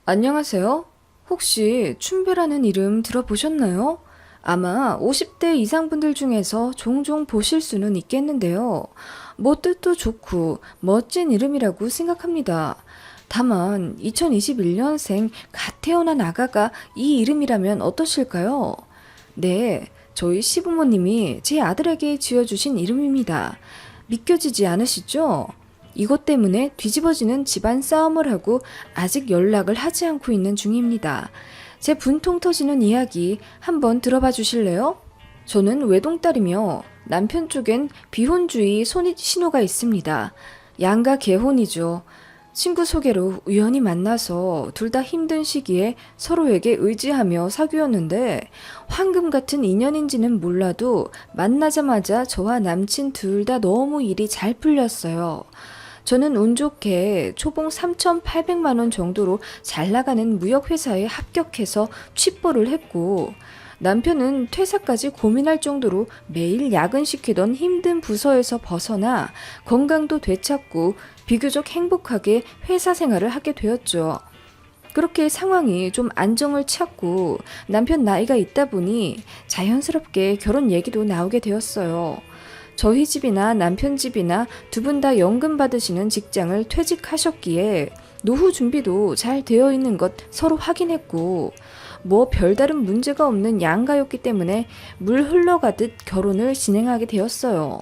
안녕하세요. 혹시 춘배라는 이름 들어보셨나요? 아마 50대 이상 분들 중에서 종종 보실 수는 있겠는데요. 뭐 뜻도 좋고 멋진 이름이라고 생각합니다. 다만 2021년생 갓 태어난 아가가 이 이름이라면 어떠실까요? 네, 저희 시부모님이 제 아들에게 지어주신 이름입니다. 믿겨지지 않으시죠? 이것 때문에 뒤집어지는 집안 싸움을 하고 아직 연락을 하지 않고 있는 중입니다. 제 분통 터지는 이야기 한번 들어봐 주실래요? 저는 외동딸이며 남편 쪽엔 비혼주의 신호가 있습니다. 양가 개혼이죠. 친구 소개로 우연히 만나서 둘 다 힘든 시기에 서로에게 의지하며 사귀었는데 황금 같은 인연인지는 몰라도 만나자마자 저와 남친 둘 다 너무 일이 잘 풀렸어요. 저는 운 좋게 초봉 3,800만 원 정도로 잘 나가는 무역회사에 합격해서 취뽀를 했고, 남편은 퇴사까지 고민할 정도로 매일 야근시키던 힘든 부서에서 벗어나 건강도 되찾고 비교적 행복하게 회사 생활을 하게 되었죠. 그렇게 상황이 좀 안정을 찾고 남편 나이가 있다 보니 자연스럽게 결혼 얘기도 나오게 되었어요. 저희 집이나 남편 집이나 두 분 다 연금 받으시는 직장을 퇴직하셨기에 노후 준비도 잘 되어 있는 것 서로 확인했고, 뭐 별다른 문제가 없는 양가였기 때문에 물 흘러가듯 결혼을 진행하게 되었어요.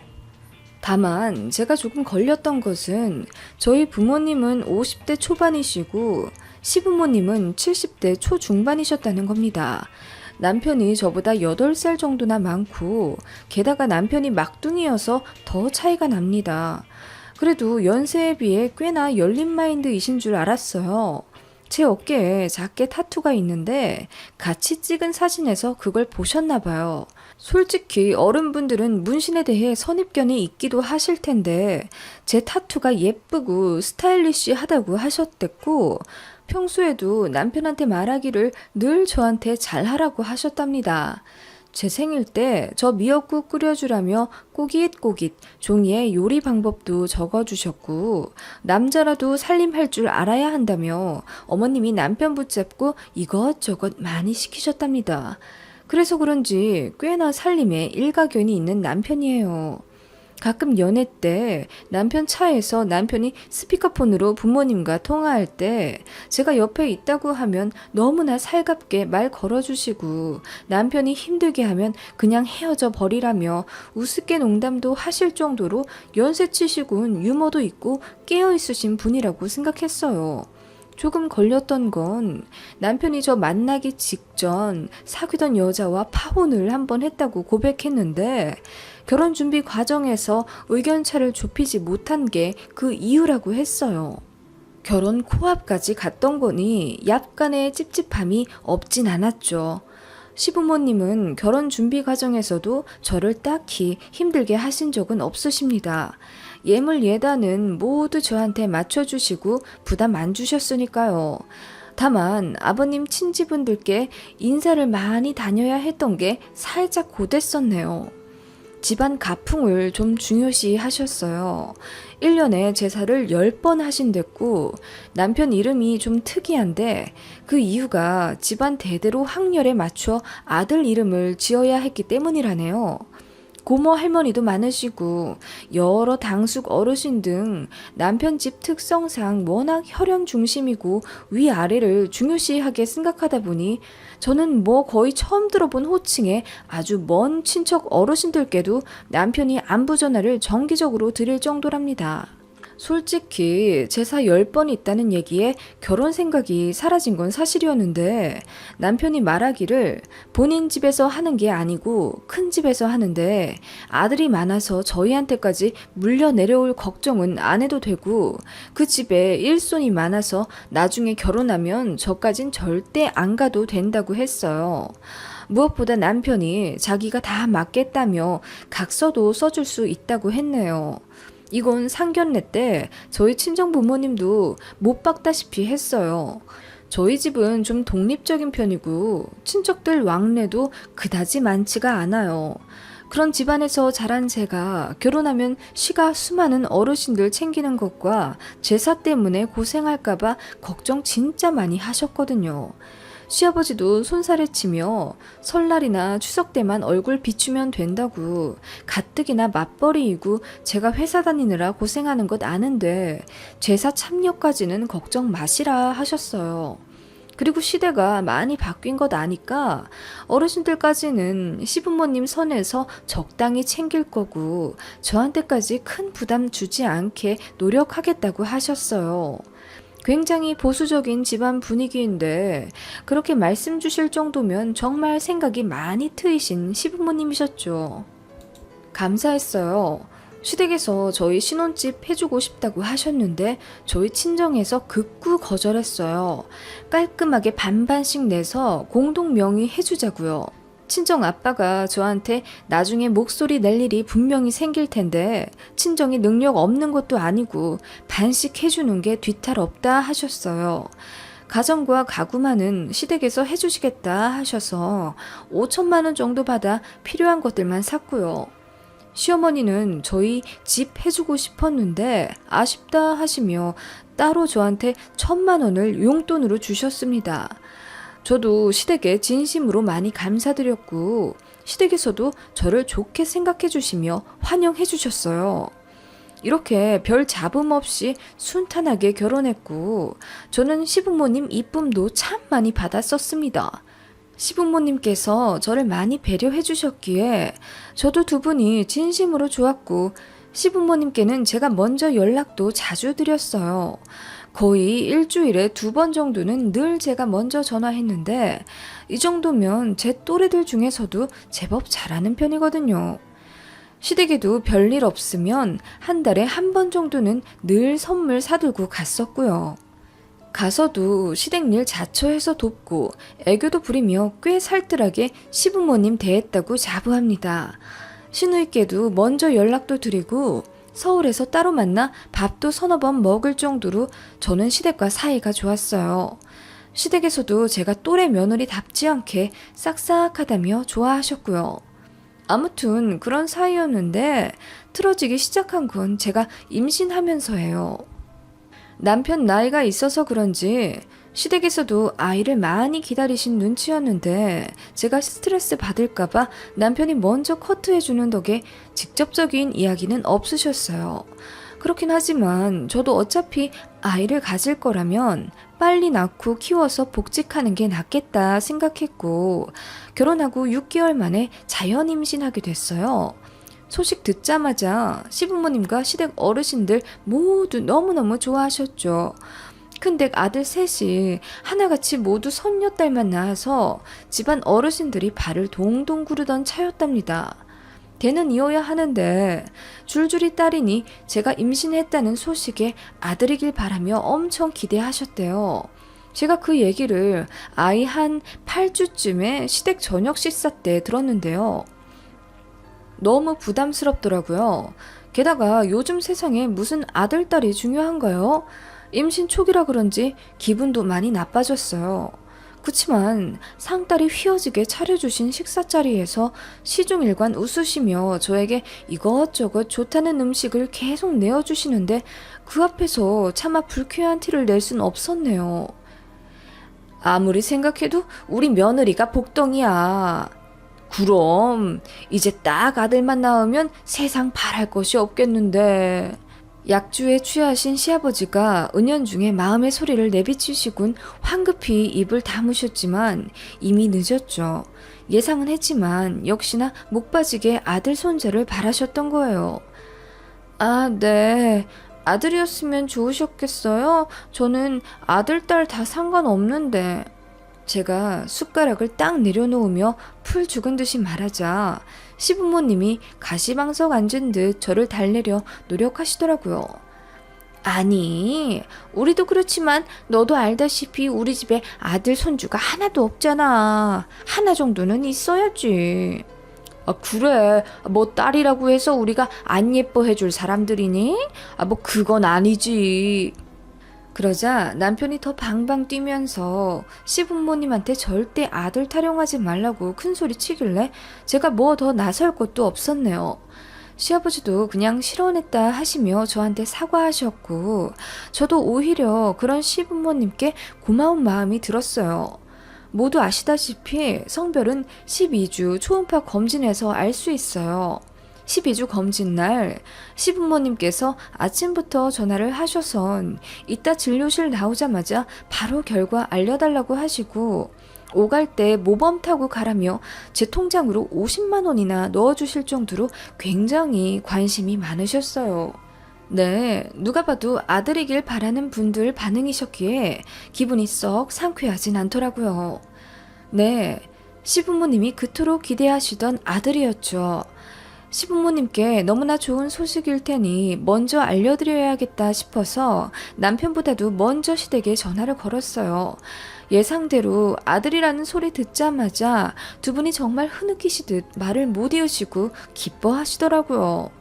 다만 제가 조금 걸렸던 것은 저희 부모님은 50대 초반이시고 시부모님은 70대 초중반이셨다는 겁니다. 남편이 저보다 8살 정도나 많고 게다가 남편이 막둥이여서 더 차이가 납니다. 그래도 연세에 비해 꽤나 열린 마인드이신 줄 알았어요. 제 어깨에 작게 타투가 있는데 같이 찍은 사진에서 그걸 보셨나 봐요. 솔직히 어른분들은 문신에 대해 선입견이 있기도 하실 텐데 제 타투가 예쁘고 스타일리시하다고 하셨댔고 평소에도 남편한테 말하기를 늘 저한테 잘하라고 하셨답니다. 제 생일 때 저 미역국 끓여주라며 꼬깃꼬깃 종이에 요리 방법도 적어주셨고 남자라도 살림할 줄 알아야 한다며 어머님이 남편 붙잡고 이것저것 많이 시키셨답니다. 그래서 그런지 꽤나 살림에 일가견이 있는 남편이에요. 가끔 연애 때 남편 차에서 남편이 스피커폰으로 부모님과 통화할 때 제가 옆에 있다고 하면 너무나 살갑게 말 걸어주시고 남편이 힘들게 하면 그냥 헤어져 버리라며 우습게 농담도 하실 정도로 연세치시군 유머도 있고 깨어있으신 분이라고 생각했어요. 조금 걸렸던 건 남편이 저 만나기 직전 사귀던 여자와 파혼을 한번 했다고 고백했는데 결혼 준비 과정에서 의견차를 좁히지 못한 게 그 이유라고 했어요. 결혼 코앞까지 갔던 거니 약간의 찝찝함이 없진 않았죠. 시부모님은 결혼 준비 과정에서도 저를 딱히 힘들게 하신 적은 없으십니다. 예물 예단은 모두 저한테 맞춰주시고 부담 안 주셨으니까요. 다만 아버님 친지분들께 인사를 많이 다녀야 했던 게 살짝 고됐었네요. 집안 가풍을 좀 중요시 하셨어요. 1년에 제사를 10번 하신댔고 남편 이름이 좀 특이한데 그 이유가 집안 대대로 학렬에 맞춰 아들 이름을 지어야 했기 때문이라네요. 고모 할머니도 많으시고 여러 당숙 어르신 등 남편 집 특성상 워낙 혈연 중심이고 위아래를 중요시하게 생각하다 보니 저는 뭐 거의 처음 들어본 호칭에 아주 먼 친척 어르신들께도 남편이 안부 전화를 정기적으로 드릴 정도랍니다. 솔직히 제사 10번 있다는 얘기에 결혼 생각이 사라진 건 사실이었는데 남편이 말하기를 본인 집에서 하는 게 아니고 큰 집에서 하는데 아들이 많아서 저희한테까지 물려 내려올 걱정은 안 해도 되고 그 집에 일손이 많아서 나중에 결혼하면 저까진 절대 안 가도 된다고 했어요. 무엇보다 남편이 자기가 다 맡겠다며 각서도 써줄 수 있다고 했네요. 이건 상견례 때 저희 친정 부모님도 못 박다시피 했어요. 저희 집은 좀 독립적인 편이고 친척들 왕래도 그다지 많지가 않아요. 그런 집안에서 자란 제가 결혼하면 시가 수많은 어르신들 챙기는 것과 제사 때문에 고생할까봐 걱정 진짜 많이 하셨거든요. 시아버지도 손살에 치며 설날이나 추석 때만 얼굴 비추면 된다고 가뜩이나 맞벌이이고 제가 회사 다니느라 고생하는 것 아는데 제사 참여까지는 걱정 마시라 하셨어요. 그리고 시대가 많이 바뀐 것 아니까 어르신들까지는 시부모님 선에서 적당히 챙길 거고 저한테까지 큰 부담 주지 않게 노력하겠다고 하셨어요. 굉장히 보수적인 집안 분위기인데 그렇게 말씀 주실 정도면 정말 생각이 많이 트이신 시부모님이셨죠. 감사했어요. 시댁에서 저희 신혼집 해주고 싶다고 하셨는데 저희 친정에서 극구 거절했어요. 깔끔하게 반반씩 내서 공동 명의 해주자고요. 친정 아빠가 저한테 나중에 목소리 낼 일이 분명히 생길 텐데 친정이 능력 없는 것도 아니고 반씩 해주는 게 뒤탈 없다 하셨어요. 가정과 가구만은 시댁에서 해주시겠다 하셔서 5천만 원 정도 받아 필요한 것들만 샀고요. 시어머니는 저희 집 해주고 싶었는데 아쉽다 하시며 따로 저한테 1,000만 원을 용돈으로 주셨습니다. 저도 시댁에 진심으로 많이 감사드렸고 시댁에서도 저를 좋게 생각해 주시며 환영해 주셨어요. 이렇게 별 잡음 없이 순탄하게 결혼했고 저는 시부모님 이쁨도 참 많이 받았었습니다. 시부모님께서 저를 많이 배려해 주셨기에 저도 두 분이 진심으로 좋았고 시부모님께는 제가 먼저 연락도 자주 드렸어요. 거의 일주일에 2번 정도는 늘 제가 먼저 전화했는데 이 정도면 제 또래들 중에서도 제법 잘하는 편이거든요. 시댁에도 별일 없으면 한 달에 1번 정도는 늘 선물 사들고 갔었고요. 가서도 시댁 일 자처해서 돕고 애교도 부리며 꽤 살뜰하게 시부모님 대했다고 자부합니다. 시누이께도 먼저 연락도 드리고 서울에서 따로 만나 밥도 서너 번 먹을 정도로 저는 시댁과 사이가 좋았어요. 시댁에서도 제가 또래 며느리답지 않게 싹싹하다며 좋아하셨고요. 아무튼 그런 사이였는데 틀어지기 시작한 건 제가 임신하면서예요. 남편 나이가 있어서 그런지 시댁에서도 아이를 많이 기다리신 눈치였는데 제가 스트레스 받을까봐 남편이 먼저 커트해주는 덕에 직접적인 이야기는 없으셨어요. 그렇긴 하지만 저도 어차피 아이를 가질 거라면 빨리 낳고 키워서 복직하는 게 낫겠다 생각했고 결혼하고 6개월 만에 자연 임신하게 됐어요. 소식 듣자마자 시부모님과 시댁 어르신들 모두 너무너무 좋아하셨죠. 큰댁 아들 셋이 하나같이 모두 손녀딸만 낳아서 집안 어르신들이 발을 동동 구르던 차였답니다. 대는 이어야 하는데 줄줄이 딸이니 제가 임신했다는 소식에 아들이길 바라며 엄청 기대하셨대요. 제가 그 얘기를 아이 한 8주쯤에 시댁 저녁 식사 때 들었는데요. 너무 부담스럽더라고요. 게다가 요즘 세상에 무슨 아들, 딸이 중요한가요? 임신 초기라 그런지 기분도 많이 나빠졌어요. 그치만 상딸이 휘어지게 차려주신 식사 자리에서 시중일관 웃으시며 저에게 이것저것 좋다는 음식을 계속 내어주시는데 그 앞에서 차마 불쾌한 티를 낼 순 없었네요. 아무리 생각해도 우리 며느리가 복덩이야. 그럼 이제 딱 아들만 낳으면 세상 바랄 것이 없겠는데. 약주에 취하신 시아버지가 은연중에 마음의 소리를 내비치시곤 황급히 입을 다무셨지만 이미 늦었죠. 예상은 했지만 역시나 목 빠지게 아들 손자를 바라셨던 거예요. 아, 네. 아들이었으면 좋으셨겠어요? 저는 아들, 딸 다 상관없는데. 제가 숟가락을 딱 내려놓으며 풀 죽은 듯이 말하자 시부모님이 가시방석 앉은 듯 저를 달래려 노력하시더라고요. 아니, 우리도 그렇지만 너도 알다시피 우리 집에 아들 손주가 하나도 없잖아. 하나 정도는 있어야지. 아, 그래. 뭐 딸이라고 해서 우리가 안 예뻐해 줄 사람들이니? 아, 뭐 그건 아니지. 그러자 남편이 더 방방 뛰면서 시부모님한테 절대 아들 타령하지 말라고 큰소리 치길래 제가 뭐 더 나설 것도 없었네요. 시아버지도 그냥 실언했다 하시며 저한테 사과하셨고, 저도 오히려 그런 시부모님께 고마운 마음이 들었어요. 모두 아시다시피 성별은 12주 초음파 검진에서 알 수 있어요. 12주 검진 날 시부모님께서 아침부터 전화를 하셔선 이따 진료실 나오자마자 바로 결과 알려달라고 하시고, 오갈 때 모범 타고 가라며 제 통장으로 50만 원이나 넣어주실 정도로 굉장히 관심이 많으셨어요. 네, 누가 봐도 아들이길 바라는 분들 반응이셨기에 기분이 썩 상쾌하진 않더라고요. 네, 시부모님이 그토록 기대하시던 아들이었죠. 시부모님께 너무나 좋은 소식일 테니 먼저 알려드려야겠다 싶어서 남편보다도 먼저 시댁에 전화를 걸었어요. 예상대로 아들이라는 소리 듣자마자 두 분이 정말 흐느끼시듯 말을 못 이으시고 기뻐하시더라고요.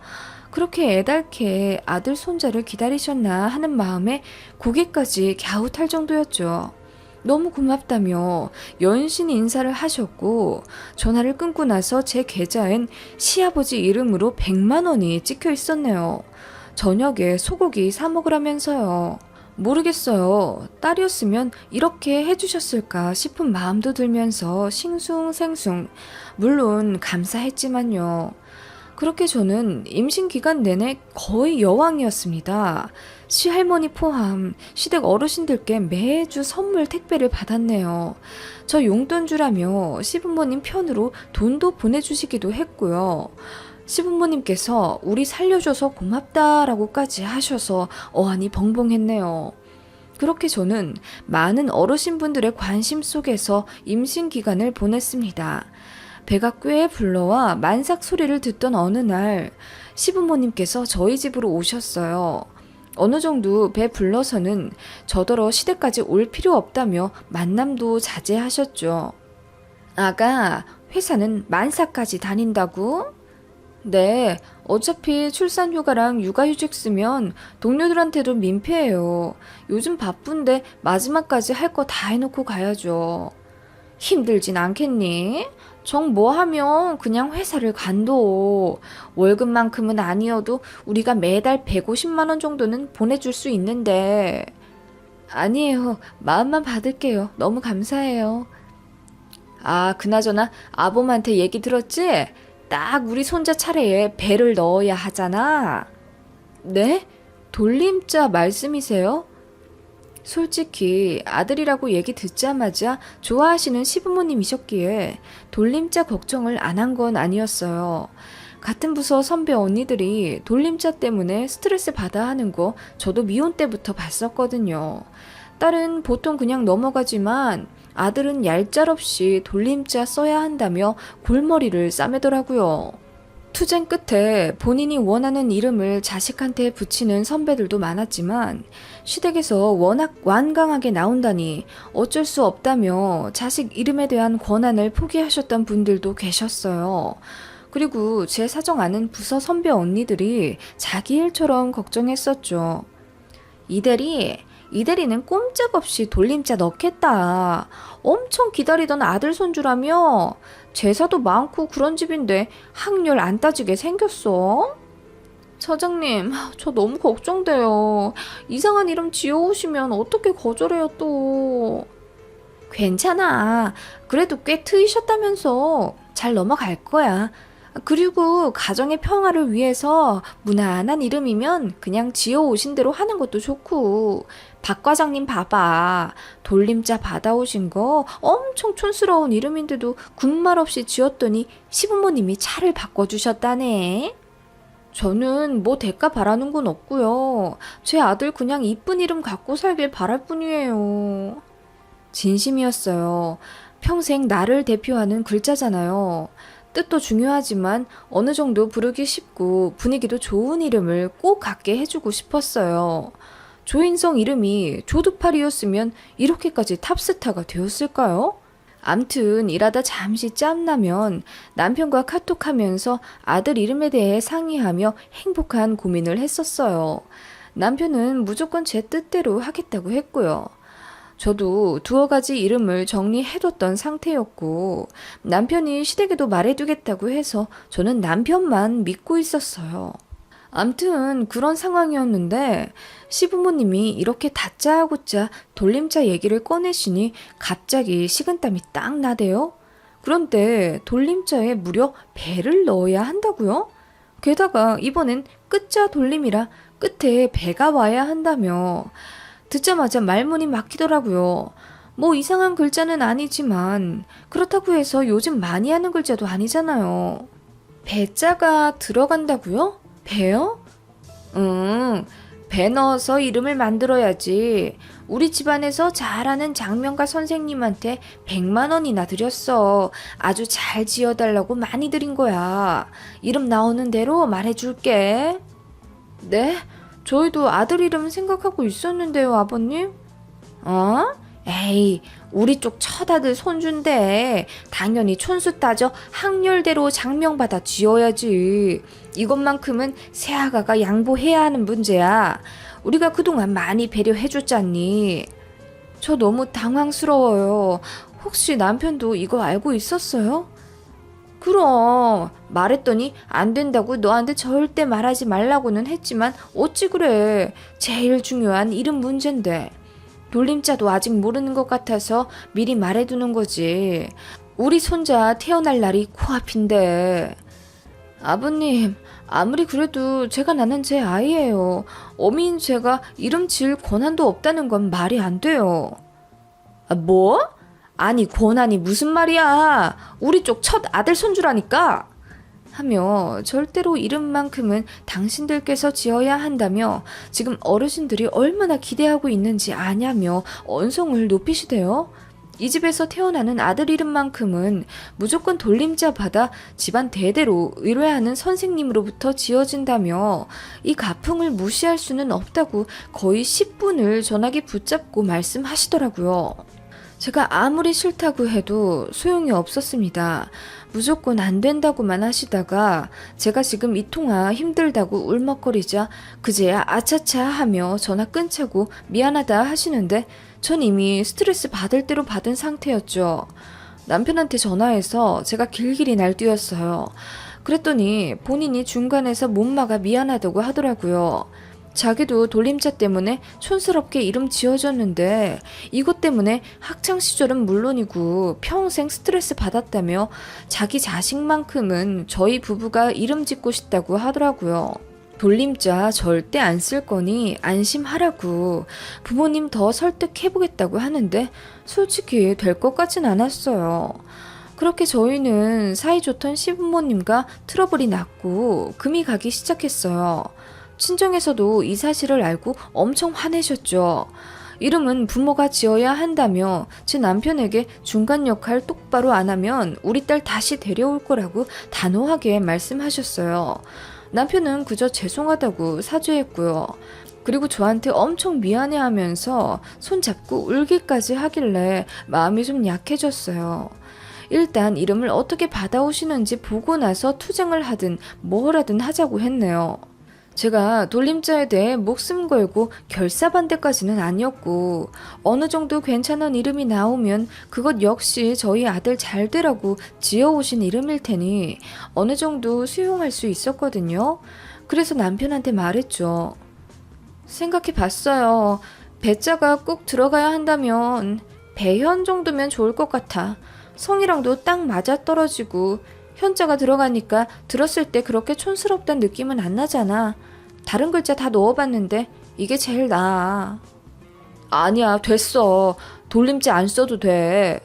그렇게 애달게 아들 손자를 기다리셨나 하는 마음에 고개까지 갸웃할 정도였죠. 너무 고맙다며 연신 인사를 하셨고, 전화를 끊고 나서 제 계좌엔 시아버지 이름으로 100만 원이 찍혀 있었네요. 저녁에 소고기 사 먹으라면서요. 모르겠어요. 딸이었으면 이렇게 해주셨을까 싶은 마음도 들면서 싱숭생숭. 물론 감사했지만요. 그렇게 저는 임신 기간 내내 거의 여왕이었습니다. 시할머니 포함 시댁 어르신들께 매주 선물 택배를 받았네요. 저 용돈 주라며 시부모님 편으로 돈도 보내주시기도 했고요. 시부모님께서 우리 살려줘서 고맙다라고까지 하셔서 어안이 벙벙했네요. 그렇게 저는 많은 어르신분들의 관심 속에서 임신 기간을 보냈습니다. 배가 꽤 불러와 만삭 소리를 듣던 어느 날 시부모님께서 저희 집으로 오셨어요. 어느 정도 배 불러서는 저더러 시댁까지 올 필요 없다며 만남도 자제하셨죠. 아가, 회사는 만삭까지 다닌다고? 네, 어차피 출산휴가랑 육아휴직 쓰면 동료들한테도 민폐예요. 요즘 바쁜데 마지막까지 할 거 다 해놓고 가야죠. 힘들진 않겠니? 정 뭐 하면 그냥 회사를 간도. 월급만큼은 아니어도 우리가 매달 150만 원 정도는 보내줄 수 있는데. 아니에요. 마음만 받을게요. 너무 감사해요. 아, 그나저나 아범한테 얘기 들었지? 딱 우리 손자 차례에 배를 넣어야 하잖아. 네? 돌림자 말씀이세요? 솔직히 아들이라고 얘기 듣자마자 좋아하시는 시부모님이셨기에 돌림자 걱정을 안 한 건 아니었어요. 같은 부서 선배 언니들이 돌림자 때문에 스트레스 받아 하는 거 저도 미혼 때부터 봤었거든요. 딸은 보통 그냥 넘어가지만 아들은 얄짤없이 돌림자 써야 한다며 골머리를 싸매더라고요. 투쟁 끝에 본인이 원하는 이름을 자식한테 붙이는 선배들도 많았지만 시댁에서 워낙 완강하게 나온다니 어쩔 수 없다며 자식 이름에 대한 권한을 포기하셨던 분들도 계셨어요. 그리고 제 사정 아는 부서 선배 언니들이 자기 일처럼 걱정했었죠. 이대리는 꼼짝없이 돌림자 넣겠다. 엄청 기다리던 아들 손주라며. 제사도 많고 그런 집인데 학렬 안 따지게 생겼어? 사장님, 저 너무 걱정돼요. 이상한 이름 지어오시면 어떻게 거절해요 또. 괜찮아. 그래도 꽤 트이셨다면서. 잘 넘어갈 거야. 그리고 가정의 평화를 위해서 무난한 이름이면 그냥 지어오신 대로 하는 것도 좋고. 박 과장님 봐봐. 돌림자 받아오신 거 엄청 촌스러운 이름인데도 군말 없이 지었더니 시부모님이 차를 바꿔주셨다네. 저는 뭐 대가 바라는 건 없고요. 제 아들 그냥 이쁜 이름 갖고 살길 바랄 뿐이에요. 진심이었어요. 평생 나를 대표하는 글자잖아요. 뜻도 중요하지만 어느 정도 부르기 쉽고 분위기도 좋은 이름을 꼭 갖게 해주고 싶었어요. 조인성 이름이 조두팔이었으면 이렇게까지 탑스타가 되었을까요? 암튼 일하다 잠시 짬나면 남편과 카톡하면서 아들 이름에 대해 상의하며 행복한 고민을 했었어요. 남편은 무조건 제 뜻대로 하겠다고 했고요. 저도 두어 가지 이름을 정리해뒀던 상태였고 남편이 시댁에도 말해두겠다고 해서 저는 남편만 믿고 있었어요. 암튼 그런 상황이었는데 시부모님이 이렇게 다짜고짜 돌림자 얘기를 꺼내시니 갑자기 식은땀이 딱 나대요. 그런데 돌림자에 무려 배를 넣어야 한다고요? 게다가 이번엔 끝자 돌림이라 끝에 배가 와야 한다며 듣자마자 말문이 막히더라고요. 뭐 이상한 글자는 아니지만 그렇다고 해서 요즘 많이 하는 글자도 아니잖아요. 배자가 들어간다고요? 배요? 응, 배 넣어서 이름을 만들어야지. 우리 집안에서 잘하는 장명가 선생님한테 100만 원이나 드렸어. 아주 잘 지어달라고 많이 드린 거야. 이름 나오는 대로 말해줄게. 네? 저희도 아들 이름 생각하고 있었는데요, 아버님? 어? 에이, 우리 쪽 첫아들 손주인데 당연히 촌수 따져 학렬대로 장명받아 지어야지. 이것만큼은 새아가가 양보해야 하는 문제야. 우리가 그동안 많이 배려해줬잖니. 저 너무 당황스러워요. 혹시 남편도 이거 알고 있었어요? 그럼 말했더니 안 된다고 너한테 절대 말하지 말라고는 했지만 어찌 그래. 제일 중요한 이름 문제인데. 돌림자도 아직 모르는 것 같아서 미리 말해두는 거지. 우리 손자 태어날 날이 코앞인데. 아버님, 아무리 그래도 제가 낳은 제 아이예요. 어미인 제가 이름 지을 권한도 없다는 건 말이 안 돼요. 아, 뭐? 아니 권한이 무슨 말이야. 우리 쪽 첫 아들 손주라니까. 하며 절대로 이름만큼은 당신들께서 지어야 한다며 지금 어르신들이 얼마나 기대하고 있는지 아냐며 언성을 높이시대요. 이 집에서 태어나는 아들 이름만큼은 무조건 돌림자 받아 집안 대대로 의뢰하는 선생님으로부터 지어진다며 이 가풍을 무시할 수는 없다고 거의 10분을 전화기 붙잡고 말씀하시더라고요. 제가 아무리 싫다고 해도 소용이 없었습니다. 무조건 안 된다고만 하시다가 제가 지금 이 통화 힘들다고 울먹거리자 그제야 아차차 하며 전화 끊자고 미안하다 하시는데 전 이미 스트레스 받을 대로 받은 상태였죠. 남편한테 전화해서 제가 길길이 날뛰었어요. 그랬더니 본인이 중간에서 못 막아 미안하다고 하더라고요. 자기도 돌림자 때문에 촌스럽게 이름 지어줬는데 이것 때문에 학창시절은 물론이고 평생 스트레스 받았다며 자기 자식만큼은 저희 부부가 이름 짓고 싶다고 하더라고요. 돌림자 절대 안 쓸 거니 안심하라고 부모님 더 설득해보겠다고 하는데 솔직히 될 것 같진 않았어요. 그렇게 저희는 사이좋던 시부모님과 트러블이 났고 금이 가기 시작했어요. 친정에서도 이 사실을 알고 엄청 화내셨죠. 이름은 부모가 지어야 한다며 제 남편에게 중간 역할 똑바로 안 하면 우리 딸 다시 데려올 거라고 단호하게 말씀하셨어요. 남편은 그저 죄송하다고 사죄했고요. 그리고 저한테 엄청 미안해하면서 손잡고 울기까지 하길래 마음이 좀 약해졌어요. 일단 이름을 어떻게 받아오시는지 보고 나서 투쟁을 하든 뭘 하든 하자고 했네요. 제가 돌림자에 대해 목숨 걸고 결사반대까지는 아니었고 어느 정도 괜찮은 이름이 나오면 그것 역시 저희 아들 잘 되라고 지어오신 이름일 테니 어느 정도 수용할 수 있었거든요. 그래서 남편한테 말했죠. 생각해 봤어요. 배자가 꼭 들어가야 한다면 배현 정도면 좋을 것 같아. 성이랑도 딱 맞아떨어지고 현자가 들어가니까 들었을 때 그렇게 촌스럽다는 느낌은 안 나잖아. 다른 글자 다 넣어봤는데 이게 제일 나아. 아니야, 됐어. 돌림자 안 써도 돼.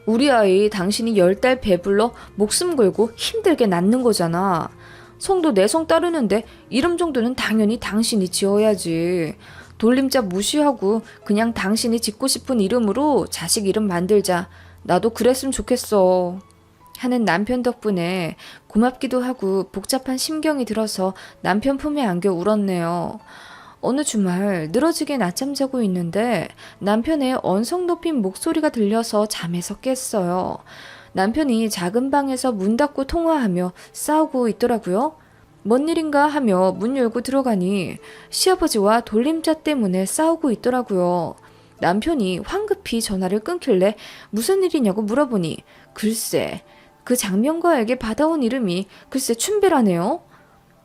우리 아이 당신이 10달 배불러 목숨 걸고 힘들게 낳는 거잖아. 성도 내 성 따르는데 이름 정도는 당연히 당신이 지어야지. 돌림자 무시하고 그냥 당신이 짓고 싶은 이름으로 자식 이름 만들자. 나도 그랬으면 좋겠어. 하는 남편 덕분에 고맙기도 하고 복잡한 심경이 들어서 남편 품에 안겨 울었네요. 어느 주말 늘어지게 낮잠 자고 있는데 남편의 언성 높인 목소리가 들려서 잠에서 깼어요. 남편이 작은 방에서 문 닫고 통화하며 싸우고 있더라고요. 뭔 일인가 하며 문 열고 들어가니 시아버지와 돌림자 때문에 싸우고 있더라고요. 남편이 황급히 전화를 끊길래 무슨 일이냐고 물어보니 글쎄 그 장명가에게 받아온 이름이 글쎄 춘배라네요.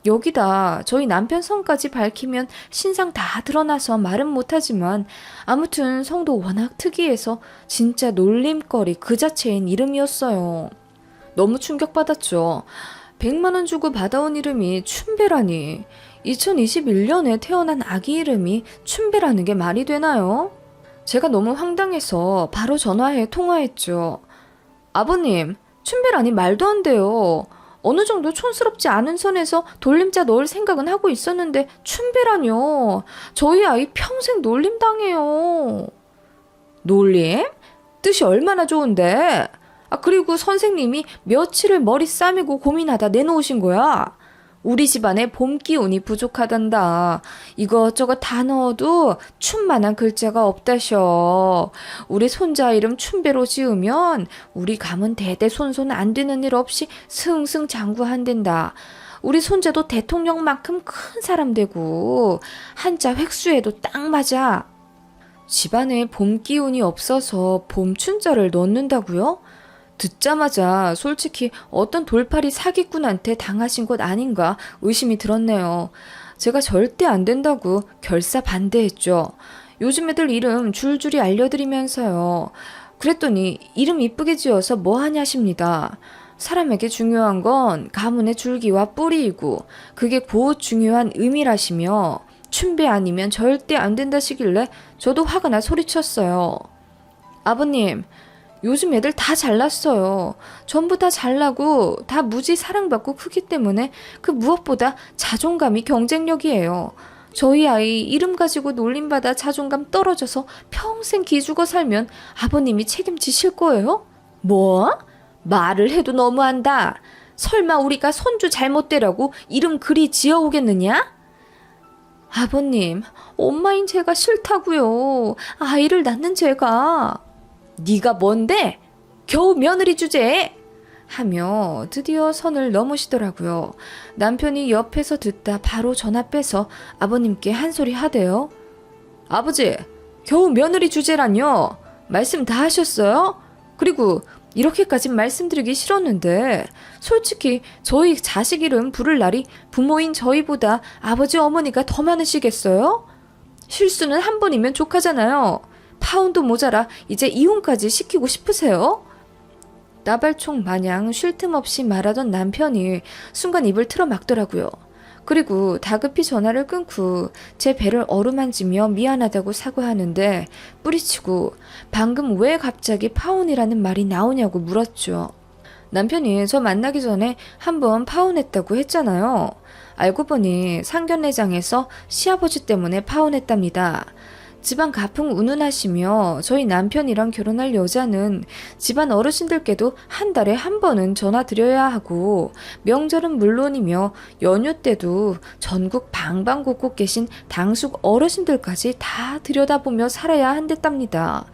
여기다 저희 남편 성까지 밝히면 신상 다 드러나서 말은 못하지만 아무튼 성도 워낙 특이해서 진짜 놀림거리 그 자체인 이름이었어요. 너무 충격받았죠. 100만 원 주고 받아온 이름이 춘배라니. 2021년에 태어난 아기 이름이 춘배라는 게 말이 되나요? 제가 너무 황당해서 바로 전화해 통화했죠. 아버님, 춘배라니 말도 안 돼요. 어느 정도 촌스럽지 않은 선에서 돌림자 넣을 생각은 하고 있었는데 춘배라뇨. 저희 아이 평생 놀림 당해요. 놀림? 뜻이 얼마나 좋은데? 그리고 선생님이 며칠을 머리 싸매고 고민하다 내놓으신 거야. 우리 집안에 봄 기운이 부족하단다. 이것저것 다 넣어도 춘만한 글자가 없다셔. 우리 손자 이름 춘배로 지으면 우리 가문 대대손손 안 되는 일 없이 승승장구한댄다. 우리 손자도 대통령만큼 큰 사람 되고 한자 획수에도 딱 맞아. 집안에 봄 기운이 없어서 봄춘자를 넣는다고요? 듣자마자 솔직히 어떤 돌팔이 사기꾼한테 당하신 것 아닌가 의심이 들었네요. 제가 절대 안 된다고 결사 반대했죠. 요즘 애들 이름 줄줄이 알려드리면서요. 그랬더니 이름 이쁘게 지어서 뭐 하냐십니다. 사람에게 중요한 건 가문의 줄기와 뿌리이고 그게 곧 중요한 의미라시며 춘배 아니면 절대 안 된다시길래 저도 화가 나 소리쳤어요. 아버님, 요즘 애들 다 잘났어요. 전부 다 잘나고 다 무지 사랑받고 크기 때문에 그 무엇보다 자존감이 경쟁력이에요. 저희 아이 이름 가지고 놀림받아 자존감 떨어져서 평생 기죽어 살면 아버님이 책임지실 거예요? 뭐? 말을 해도 너무한다. 설마 우리가 손주 잘못되라고 이름 그리 지어오겠느냐? 아버님, 엄마인 제가 싫다고요. 아이를 낳는 제가. 네가 뭔데? 겨우 며느리 주제에? 하며 드디어 선을 넘으시더라고요. 남편이 옆에서 듣다 바로 전화 빼서 아버님께 한 소리 하대요. 아버지, 겨우 며느리 주제란요. 말씀 다 하셨어요? 그리고 이렇게까지 말씀드리기 싫었는데 솔직히 저희 자식 이름 부를 날이 부모인 저희보다 아버지 어머니가 더 많으시겠어요? 실수는 한 번이면 족하잖아요. 파운드 모자라 이제 이혼까지 시키고 싶으세요? 나발총 마냥 쉴 틈 없이 말하던 남편이 순간 입을 틀어막더라고요. 그리고 다급히 전화를 끊고 제 배를 어루만지며 미안하다고 사과하는데 뿌리치고 방금 왜 갑자기 파혼이라는 말이 나오냐고 물었죠. 남편이 저 만나기 전에 한번 파혼했다고 했잖아요. 알고 보니 상견례장에서 시아버지 때문에 파혼했답니다. 집안 가풍 운운하시며 저희 남편이랑 결혼할 여자는 집안 어르신들께도 한 달에 한 번은 전화 드려야 하고 명절은 물론이며 연휴 때도 전국 방방곡곡 계신 당숙 어르신들까지 다 들여다보며 살아야 한댔답니다.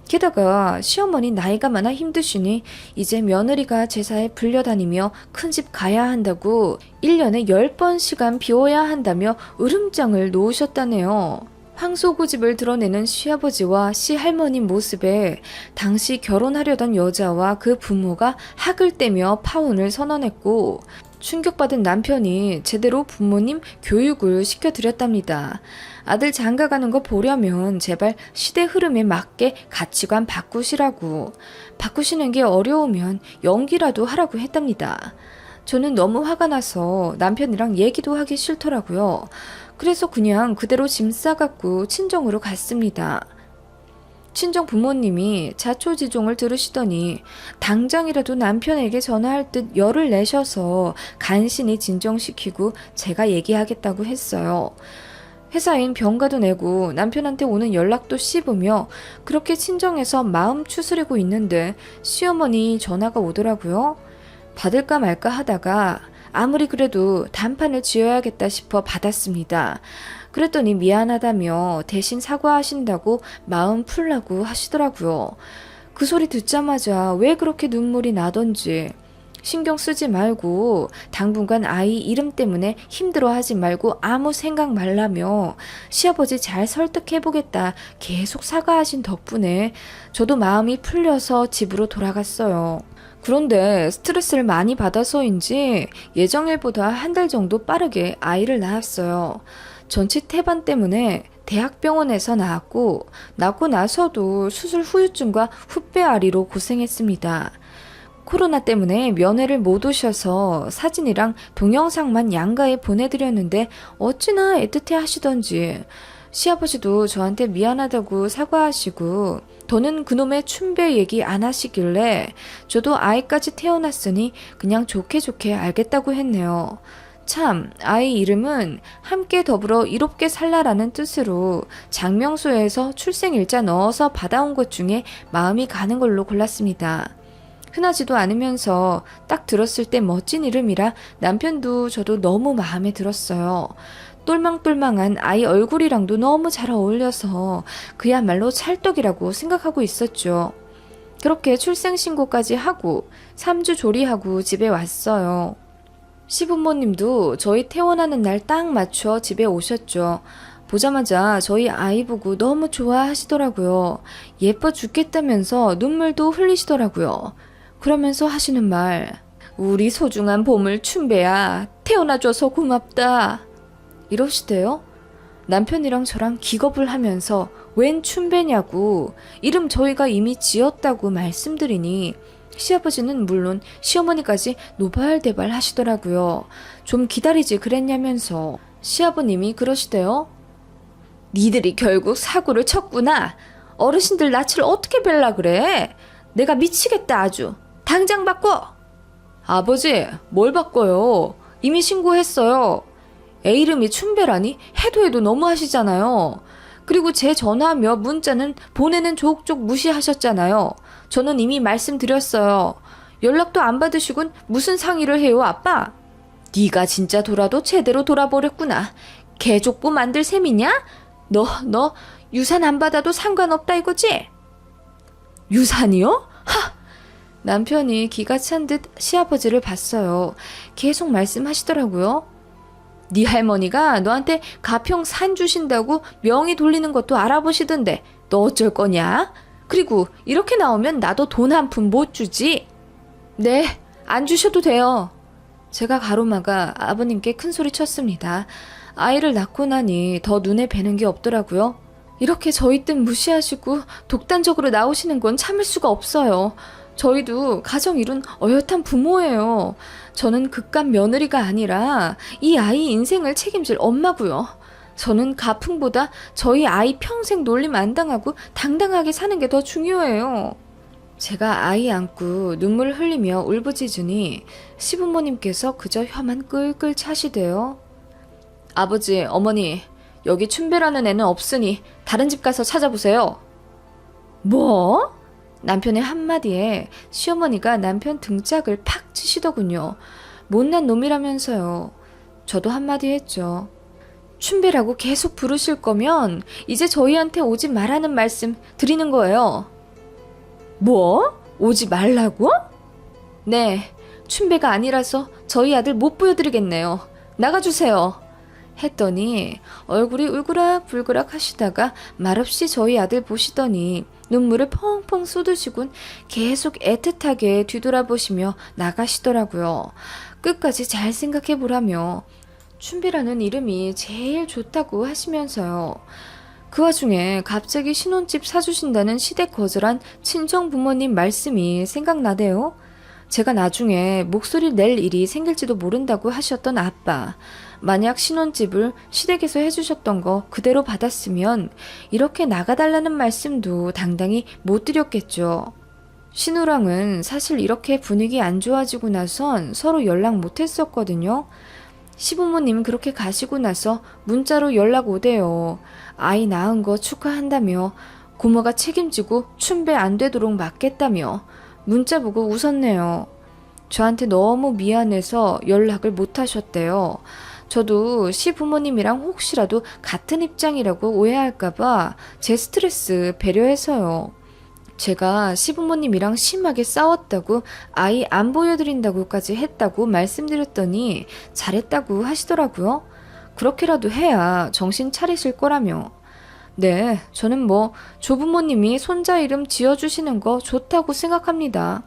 게다가 시어머니 나이가 많아 힘드시니 이제 며느리가 제사에 불려다니며 큰 집 가야 한다고 1년에 10번씩은 비워야 한다며 으름장을 놓으셨다네요. 황소고집을 드러내는 시아버지와 시할머니 모습에 당시 결혼하려던 여자와 그 부모가 학을 떼며 파혼을 선언했고 충격받은 남편이 제대로 부모님 교육을 시켜드렸답니다. 아들 장가가는 거 보려면 제발 시대 흐름에 맞게 가치관 바꾸시라고. 바꾸시는 게 어려우면 연기라도 하라고 했답니다. 저는 너무 화가 나서 남편이랑 얘기도 하기 싫더라고요. 그래서 그냥 그대로 짐 싸갖고 친정으로 갔습니다. 친정 부모님이 자초지종을 들으시더니 당장이라도 남편에게 전화할 듯 열을 내셔서 간신히 진정시키고 제가 얘기하겠다고 했어요. 회사인 병가도 내고 남편한테 오는 연락도 씹으며 그렇게 친정에서 마음 추스리고 있는데 시어머니 전화가 오더라고요. 받을까 말까 하다가 아무리 그래도 단판을 지어야겠다 싶어 받았습니다. 그랬더니 미안하다며 대신 사과하신다고 마음 풀라고 하시더라고요. 그 소리 듣자마자 왜 그렇게 눈물이 나던지 신경 쓰지 말고 당분간 아이 이름 때문에 힘들어하지 말고 아무 생각 말라며 시아버지 잘 설득해보겠다 계속 사과하신 덕분에 저도 마음이 풀려서 집으로 돌아갔어요. 그런데 스트레스를 많이 받아서인지 예정일보다 한 달 정도 빠르게 아이를 낳았어요. 전치 태반 때문에 대학병원에서 낳았고 낳고 나서도 수술 후유증과 후배아리로 고생했습니다. 코로나 때문에 면회를 못 오셔서 사진이랑 동영상만 양가에 보내드렸는데 어찌나 애틋해 하시던지 시아버지도 저한테 미안하다고 사과하시고 더는 그놈의 춘배 얘기 안 하시길래 저도 아이까지 태어났으니 그냥 좋게 좋게 알겠다고 했네요. 참, 아이 이름은 함께 더불어 이롭게 살라라는 뜻으로 장명소에서 출생일자 넣어서 받아온 것 중에 마음이 가는 걸로 골랐습니다. 흔하지도 않으면서 딱 들었을 때 멋진 이름이라 남편도 저도 너무 마음에 들었어요. 똘망똘망한 아이 얼굴이랑도 너무 잘 어울려서 그야말로 찰떡이라고 생각하고 있었죠. 그렇게 출생신고까지 하고 3주 조리하고 집에 왔어요. 시부모님도 저희 퇴원하는 날 딱 맞춰 집에 오셨죠. 보자마자 저희 아이 보고 너무 좋아하시더라고요. 예뻐 죽겠다면서 눈물도 흘리시더라고요. 그러면서 하시는 말, 우리 소중한 보물 춘배야, 태어나줘서 고맙다. 이러시대요. 남편이랑 저랑 기겁을 하면서 웬 춘배냐고 이름 저희가 이미 지었다고 말씀드리니 시아버지는 물론 시어머니까지 노발대발 하시더라고요. 좀 기다리지 그랬냐면서 시아버님이 그러시대요. 니들이 결국 사고를 쳤구나. 어르신들 낯을 어떻게 뵐라 그래? 내가 미치겠다 아주. 당장 바꿔. 아버지, 뭘 바꿔요? 이미 신고했어요. 애 이름이 춘배라니 해도 해도 너무 하시잖아요. 그리고 제 전화며 문자는 보내는 족족 무시하셨잖아요. 저는 이미 말씀드렸어요. 연락도 안 받으시곤 무슨 상의를 해요, 아빠? 네가 진짜 돌아도 제대로 돌아버렸구나. 개족보 만들 셈이냐? 너 유산 안 받아도 상관없다 이거지? 유산이요? 하! 남편이 기가 찬 듯 시아버지를 봤어요. 계속 말씀하시더라고요. 네 할머니가 너한테 가평 산 주신다고 명의 돌리는 것도 알아보시던데 너 어쩔 거냐? 그리고 이렇게 나오면 나도 돈 한 푼 못 주지. 네, 안 주셔도 돼요. 제가 가로막아 아버님께 큰 소리 쳤습니다. 아이를 낳고 나니 더 눈에 뵈는 게 없더라고요. 이렇게 저희 뜻 무시하시고 독단적으로 나오시는 건 참을 수가 없어요. 저희도 가정 이룬 어엿한 부모예요. 저는 극간 며느리가 아니라 이 아이 인생을 책임질 엄마고요. 저는 가풍보다 저희 아이 평생 놀림 안 당하고 당당하게 사는 게 더 중요해요. 제가 아이 안고 눈물 흘리며 울부짖으니 시부모님께서 그저 혀만 끌끌 차시대요. 아버지, 어머니, 여기 춘배라는 애는 없으니 다른 집 가서 찾아보세요. 뭐? 남편의 한마디에 시어머니가 남편 등짝을 팍 치시더군요. 못난 놈이라면서요. 저도 한마디 했죠. 춘배라고 계속 부르실 거면 이제 저희한테 오지 말라는 말씀 드리는 거예요. 뭐? 오지 말라고? 네, 춘배가 아니라서 저희 아들 못 보여드리겠네요. 나가주세요. 했더니 얼굴이 울그락불그락 하시다가 말없이 저희 아들 보시더니 눈물을 펑펑 쏟으시곤 계속 애틋하게 뒤돌아보시며 나가시더라고요. 끝까지 잘 생각해보라며 춘배라는 이름이 제일 좋다고 하시면서요. 그 와중에 갑자기 신혼집 사주신다는 시댁 거절한 친정 부모님 말씀이 생각나대요. 제가 나중에 목소리 낼 일이 생길지도 모른다고 하셨던 아빠. 만약 신혼집을 시댁에서 해주셨던 거 그대로 받았으면 이렇게 나가달라는 말씀도 당당히 못 드렸겠죠. 신우랑은 사실 이렇게 분위기 안 좋아지고 나선 서로 연락 못 했었거든요. 시부모님 그렇게 가시고 나서 문자로 연락 오대요. 아이 낳은 거 축하한다며 고모가 책임지고 춘배 안 되도록 막겠다며 문자 보고 웃었네요. 저한테 너무 미안해서 연락을 못 하셨대요. 저도 시부모님이랑 혹시라도 같은 입장이라고 오해할까봐 제 스트레스 배려해서요. 제가 시부모님이랑 심하게 싸웠다고 아이 안 보여드린다고까지 했다고 말씀드렸더니 잘했다고 하시더라고요. 그렇게라도 해야 정신 차리실 거라며. 네, 저는 조부모님이 손자 이름 지어주시는 거 좋다고 생각합니다.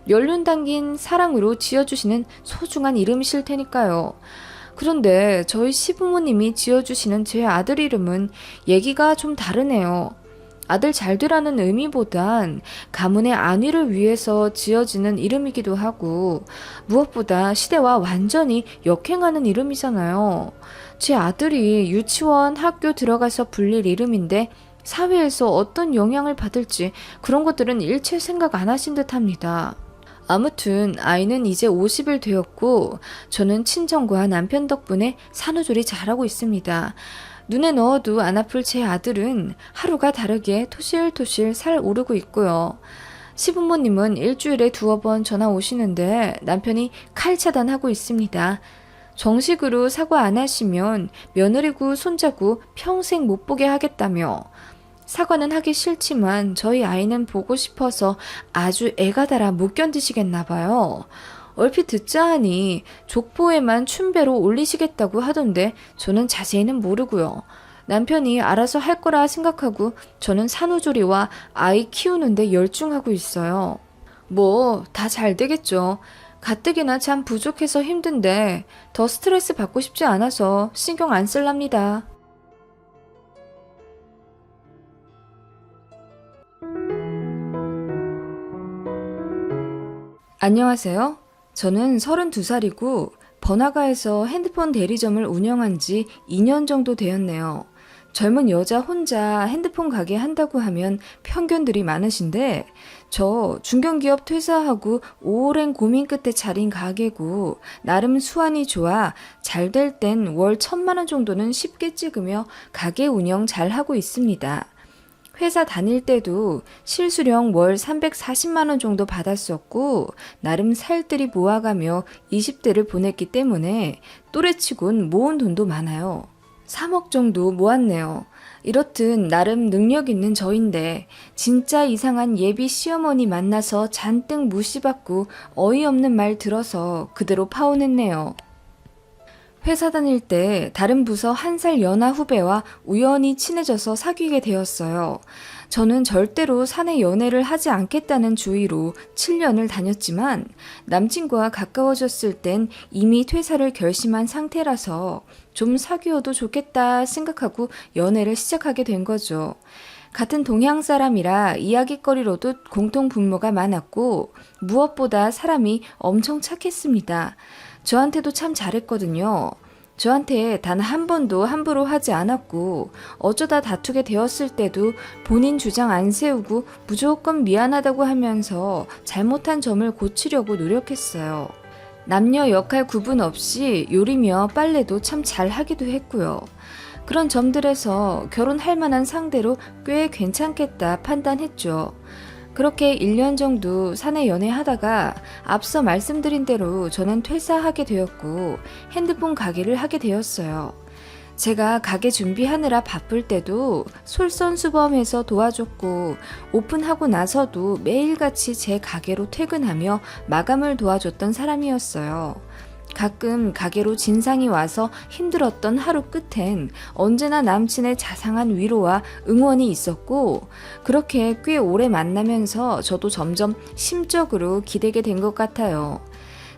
연륜 담긴 사랑으로 지어주시는 소중한 이름이실 테니까요. 그런데 저희 시부모님이 지어주시는 제 아들 이름은 얘기가 좀 다르네요. 아들 잘 되라는 의미보단 가문의 안위를 위해서 지어지는 이름이기도 하고 무엇보다 시대와 완전히 역행하는 이름이잖아요. 제 아들이 유치원, 학교 들어가서 불릴 이름인데 사회에서 어떤 영향을 받을지 그런 것들은 일체 생각 안 하신 듯합니다. 아무튼 아이는 이제 50일 되었고 저는 친정과 남편 덕분에 산후조리 잘하고 있습니다. 눈에 넣어도 안 아플 제 아들은 하루가 다르게 토실토실 살 오르고 있고요. 시부모님은 일주일에 2번 전화 오시는데 남편이 칼 차단하고 있습니다. 정식으로 사과 안 하시면 며느리고 손자고 평생 못 보게 하겠다며. 사과는 하기 싫지만 저희 아이는 보고 싶어서 아주 애가 달아 못 견디시겠나 봐요. 얼핏 듣자 하니 족보에만 춘배로 올리시겠다고 하던데 저는 자세히는 모르고요. 남편이 알아서 할 거라 생각하고 저는 산후조리와 아이 키우는데 열중하고 있어요. 다 잘 되겠죠. 가뜩이나 참 부족해서 힘든데 더 스트레스 받고 싶지 않아서 신경 안 쓸랍니다. 안녕하세요. 저는 32살이고 번화가에서 핸드폰 대리점을 운영한 지 2년 정도 되었네요. 젊은 여자 혼자 핸드폰 가게 한다고 하면 편견들이 많으신데 저 중견기업 퇴사하고 오랜 고민 끝에 차린 가게고 나름 수완이 좋아 잘 될 땐 월 1,000만 원 정도는 쉽게 찍으며 가게 운영 잘 하고 있습니다. 회사 다닐 때도 실수령 월 340만 원 정도 받았었고 나름 살뜰히 모아가며 20대를 보냈기 때문에 또래치곤 모은 돈도 많아요. 3억 정도 모았네요. 이렇듯 나름 능력 있는 저인데 진짜 이상한 예비 시어머니 만나서 잔뜩 무시받고 어이없는 말 들어서 그대로 파혼했네요. 회사 다닐 때 다른 부서 1살 연하 후배와 우연히 친해져서 사귀게 되었어요. 저는 절대로 사내 연애를 하지 않겠다는 주의로 7년을 다녔지만 남친과 가까워졌을 땐 이미 퇴사를 결심한 상태라서 좀 사귀어도 좋겠다 생각하고 연애를 시작하게 된 거죠. 같은 동양 사람이라 이야기거리로도 공통 분모가 많았고 무엇보다 사람이 엄청 착했습니다. 저한테도 참 잘했거든요. 저한테 단 한 번도 함부로 하지 않았고 어쩌다 다투게 되었을 때도 본인 주장 안 세우고 무조건 미안하다고 하면서 잘못한 점을 고치려고 노력했어요. 남녀 역할 구분 없이 요리며 빨래도 참 잘하기도 했고요. 그런 점들에서 결혼할 만한 상대로 꽤 괜찮겠다 판단했죠. 그렇게 1년 정도 사내 연애하다가 앞서 말씀드린 대로 저는 퇴사하게 되었고 핸드폰 가게를 하게 되었어요. 제가 가게 준비하느라 바쁠 때도 솔선수범해서 도와줬고 오픈하고 나서도 매일같이 제 가게로 퇴근하며 마감을 도와줬던 사람이었어요. 가끔 가게로 진상이 와서 힘들었던 하루 끝엔 언제나 남친의 자상한 위로와 응원이 있었고 그렇게 꽤 오래 만나면서 저도 점점 심적으로 기대게 된 것 같아요.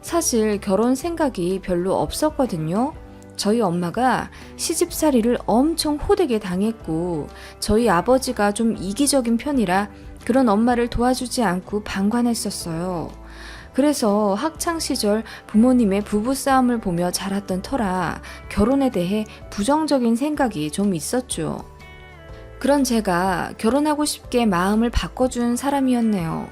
사실 결혼 생각이 별로 없었거든요. 저희 엄마가 시집살이를 엄청 호되게 당했고 저희 아버지가 좀 이기적인 편이라 그런 엄마를 도와주지 않고 방관했었어요. 그래서 학창시절 부모님의 부부싸움을 보며 자랐던 터라 결혼에 대해 부정적인 생각이 좀 있었죠. 그런 제가 결혼하고 싶게 마음을 바꿔준 사람이었네요.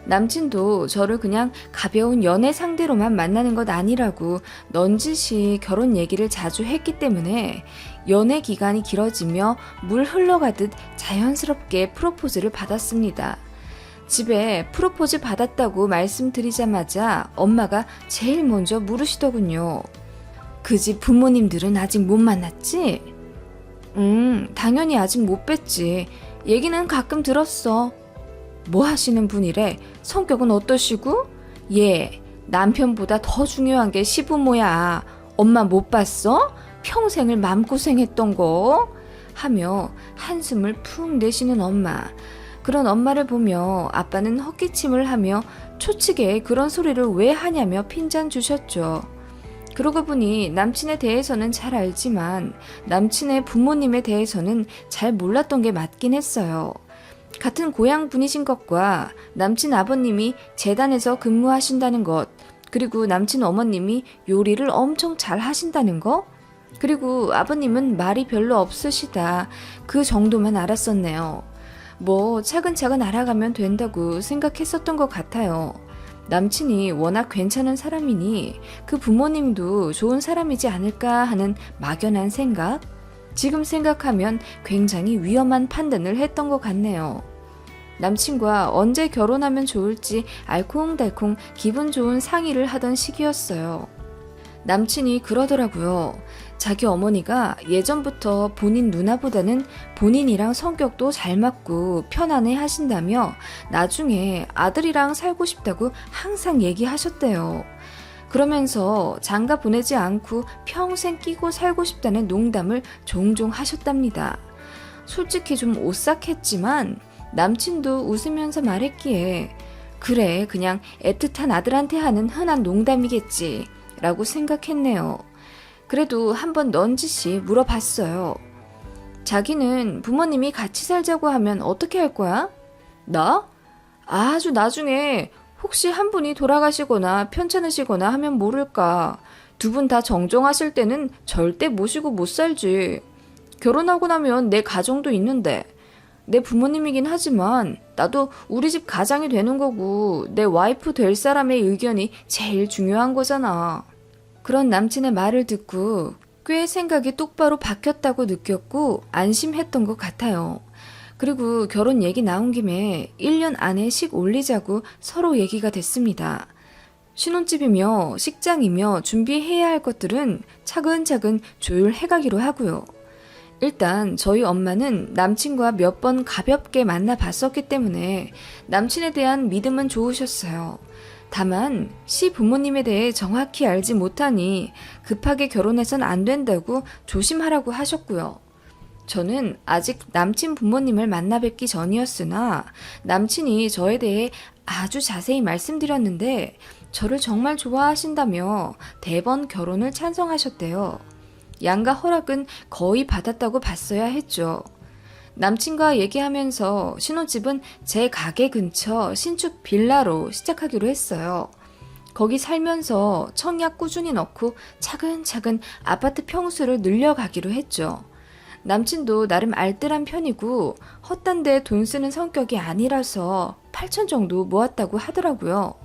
남친도 저를 그냥 가벼운 연애 상대로만 만나는 것 아니라고 넌지시 결혼 얘기를 자주 했기 때문에 연애 기간이 길어지며 물 흘러가듯 자연스럽게 프로포즈를 받았습니다. 집에 프로포즈 받았다고 말씀드리자마자 엄마가 제일 먼저 물으시더군요. 그 집 부모님들은 아직 못 만났지? 당연히 아직 못 뵀지. 얘기는 가끔 들었어. 뭐 하시는 분이래? 성격은 어떠시고? 예, 남편보다 더 중요한 게 시부모야. 엄마 못 봤어? 평생을 맘고생했던 거? 하며 한숨을 푹 내쉬는 엄마. 그런 엄마를 보며 아빠는 헛기침을 하며 초치게 그런 소리를 왜 하냐며 핀잔 주셨죠. 그러고 보니 남친에 대해서는 잘 알지만 남친의 부모님에 대해서는 잘 몰랐던 게 맞긴 했어요. 같은 고향 분이신 것과 남친 아버님이 재단에서 근무하신다는 것, 그리고 남친 어머님이 요리를 엄청 잘 하신다는 거, 그리고 아버님은 말이 별로 없으시다. 그 정도만 알았었네요. 뭐 차근차근 알아가면 된다고 생각했었던 것 같아요. 남친이 워낙 괜찮은 사람이니 그 부모님도 좋은 사람이지 않을까 하는 막연한 생각? 지금 생각하면 굉장히 위험한 판단을 했던 것 같네요. 남친과 언제 결혼하면 좋을지 알콩달콩 기분 좋은 상의를 하던 시기였어요. 남친이 그러더라고요. 자기 어머니가 예전부터 본인 누나보다는 본인이랑 성격도 잘 맞고 편안해 하신다며 나중에 아들이랑 살고 싶다고 항상 얘기하셨대요. 그러면서 장가 보내지 않고 평생 끼고 살고 싶다는 농담을 종종 하셨답니다. 솔직히 좀 오싹했지만 남친도 웃으면서 말했기에 그래, 그냥 애틋한 아들한테 하는 흔한 농담이겠지 라고 생각했네요. 그래도 한번 넌지시 물어봤어요. 자기는 부모님이 같이 살자고 하면 어떻게 할 거야? 나? 아주 나중에 혹시 한 분이 돌아가시거나 편찮으시거나 하면 모를까. 두 분 다 정정하실 때는 절대 모시고 못 살지. 결혼하고 나면 내 가정도 있는데. 내 부모님이긴 하지만 나도 우리 집 가장이 되는 거고 내 와이프 될 사람의 의견이 제일 중요한 거잖아. 그런 남친의 말을 듣고 꽤 생각이 똑바로 바뀌었다고 느꼈고 안심했던 것 같아요. 그리고 결혼 얘기 나온 김에 1년 안에 식 올리자고 서로 얘기가 됐습니다. 신혼집이며 식장이며 준비해야 할 것들은 차근차근 조율해가기로 하고요. 일단 저희 엄마는 남친과 몇 번 가볍게 만나봤었기 때문에 남친에 대한 믿음은 좋으셨어요. 다만 시부모님에 대해 정확히 알지 못하니 급하게 결혼해선 안 된다고 조심하라고 하셨고요. 저는 아직 남친 부모님을 만나 뵙기 전이었으나 남친이 저에 대해 아주 자세히 말씀드렸는데 저를 정말 좋아하신다며 대번 결혼을 찬성하셨대요. 양가 허락은 거의 받았다고 봤어야 했죠. 남친과 얘기하면서 신혼집은 제 가게 근처 신축 빌라로 시작하기로 했어요. 거기 살면서 청약 꾸준히 넣고 차근차근 아파트 평수를 늘려가기로 했죠. 남친도 나름 알뜰한 편이고 헛단데 돈 쓰는 성격이 아니라서 8천 정도 모았다고 하더라고요.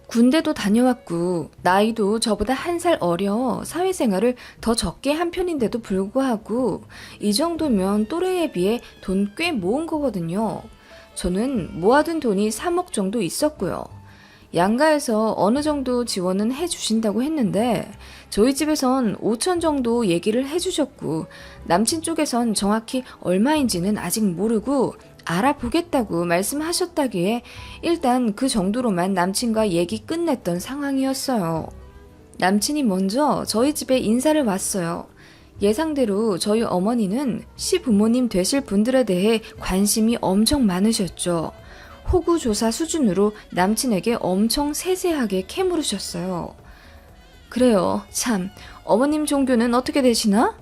군대도 다녀왔고 나이도 저보다 1살 어려 사회생활을 더 적게 한 편인데도 불구하고 이 정도면 또래에 비해 돈 꽤 모은 거거든요. 저는 모아둔 돈이 3억 정도 있었고요. 양가에서 어느 정도 지원은 해주신다고 했는데 저희 집에선 5천 정도 얘기를 해주셨고 남친 쪽에선 정확히 얼마인지는 아직 모르고 알아보겠다고 말씀하셨다기에 일단 그 정도로만 남친과 얘기 끝냈던 상황이었어요. 남친이 먼저 저희 집에 인사를 왔어요. 예상대로 저희 어머니는 시부모님 되실 분들에 대해 관심이 엄청 많으셨죠. 호구조사 수준으로 남친에게 엄청 세세하게 캐물으셨어요. 그래요. 참, 어머님 종교는 어떻게 되시나?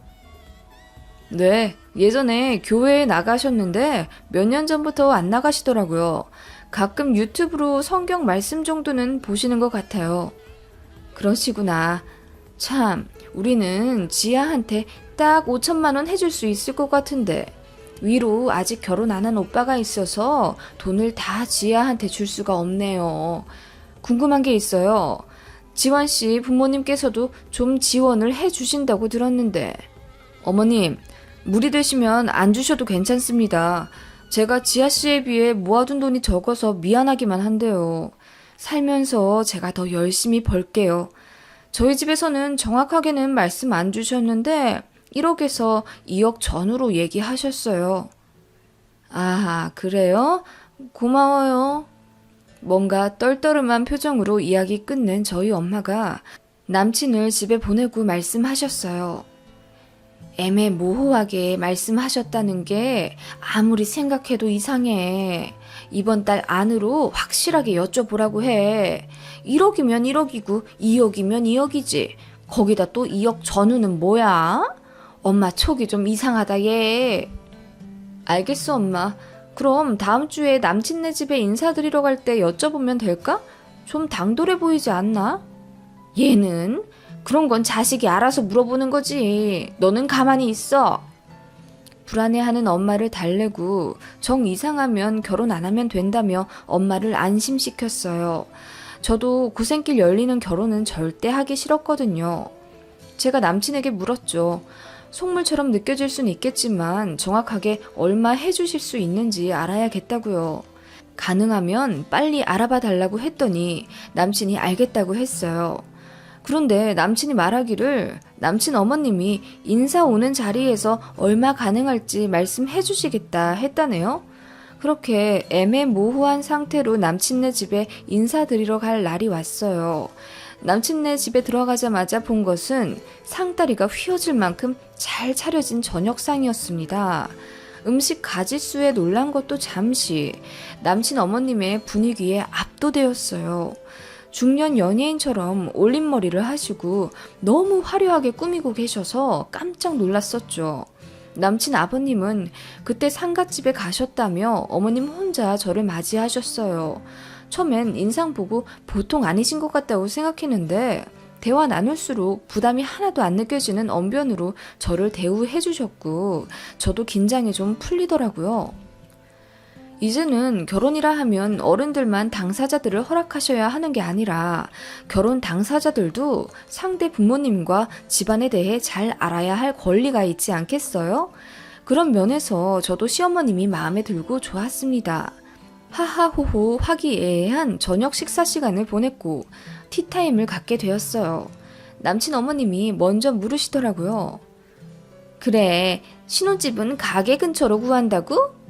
네, 예전에 교회에 나가셨는데 몇 년 전부터 안 나가시더라고요. 가끔 유튜브로 성경 말씀 정도는 보시는 것 같아요. 그러시구나. 참, 우리는 지아한테 딱 5천만 원 해줄 수 있을 것 같은데 위로 아직 결혼 안 한 오빠가 있어서 돈을 다 지아한테 줄 수가 없네요. 궁금한 게 있어요. 지원 씨 부모님께서도 좀 지원을 해주신다고 들었는데 어머님, 무리 되시면 안 주셔도 괜찮습니다. 제가 지아 씨에 비해 모아둔 돈이 적어서 미안하기만 한데요. 살면서 제가 더 열심히 벌게요. 저희 집에서는 정확하게는 말씀 안 주셨는데 1억에서 2억 전후로 얘기하셨어요. 아, 그래요? 고마워요. 뭔가 떨떠름한 표정으로 이야기 끝낸 저희 엄마가 남친을 집에 보내고 말씀하셨어요. 애매모호하게 말씀하셨다는 게 아무리 생각해도 이상해. 이번 달 안으로 확실하게 여쭤보라고 해. 1억이면 1억이고 2억이면 2억이지. 거기다 또 2억 전후는 뭐야? 엄마 촉이 좀 이상하다 얘. 알겠어 엄마. 그럼 다음 주에 남친네 집에 인사드리러 갈 때 여쭤보면 될까? 좀 당돌해 보이지 않나? 얘는 그런 건 자식이 알아서 물어보는 거지. 너는 가만히 있어. 불안해하는 엄마를 달래고 정 이상하면 결혼 안 하면 된다며 엄마를 안심시켰어요. 저도 고생길 열리는 결혼은 절대 하기 싫었거든요. 제가 남친에게 물었죠. 속물처럼 느껴질 수는 있겠지만 정확하게 얼마 해주실 수 있는지 알아야겠다고요. 가능하면 빨리 알아봐 달라고 했더니 남친이 알겠다고 했어요. 그런데 남친이 말하기를 남친 어머님이 인사 오는 자리에서 얼마 가능할지 말씀해 주시겠다 했다네요. 그렇게 애매모호한 상태로 남친네 집에 인사드리러 갈 날이 왔어요. 남친네 집에 들어가자마자 본 것은 상다리가 휘어질 만큼 잘 차려진 저녁상이었습니다. 음식 가짓수에 놀란 것도 잠시 남친 어머님의 분위기에 압도되었어요. 중년 연예인처럼 올림머리를 하시고 너무 화려하게 꾸미고 계셔서 깜짝 놀랐었죠. 남친 아버님은 그때 상갓집에 가셨다며 어머님 혼자 저를 맞이하셨어요. 처음엔 인상 보고 보통 아니신 것 같다고 생각했는데 대화 나눌수록 부담이 하나도 안 느껴지는 언변으로 저를 대우해 주셨고 저도 긴장이 좀 풀리더라고요. 이제는 결혼이라 하면 어른들만 당사자들을 허락하셔야 하는 게 아니라 결혼 당사자들도 상대 부모님과 집안에 대해 잘 알아야 할 권리가 있지 않겠어요? 그런 면에서 저도 시어머님이 마음에 들고 좋았습니다. 하하호호 화기애애한 저녁 식사 시간을 보냈고 티타임을 갖게 되었어요. 남친 어머님이 먼저 물으시더라고요. 그래, 신혼집은 가게 근처로 구한다고?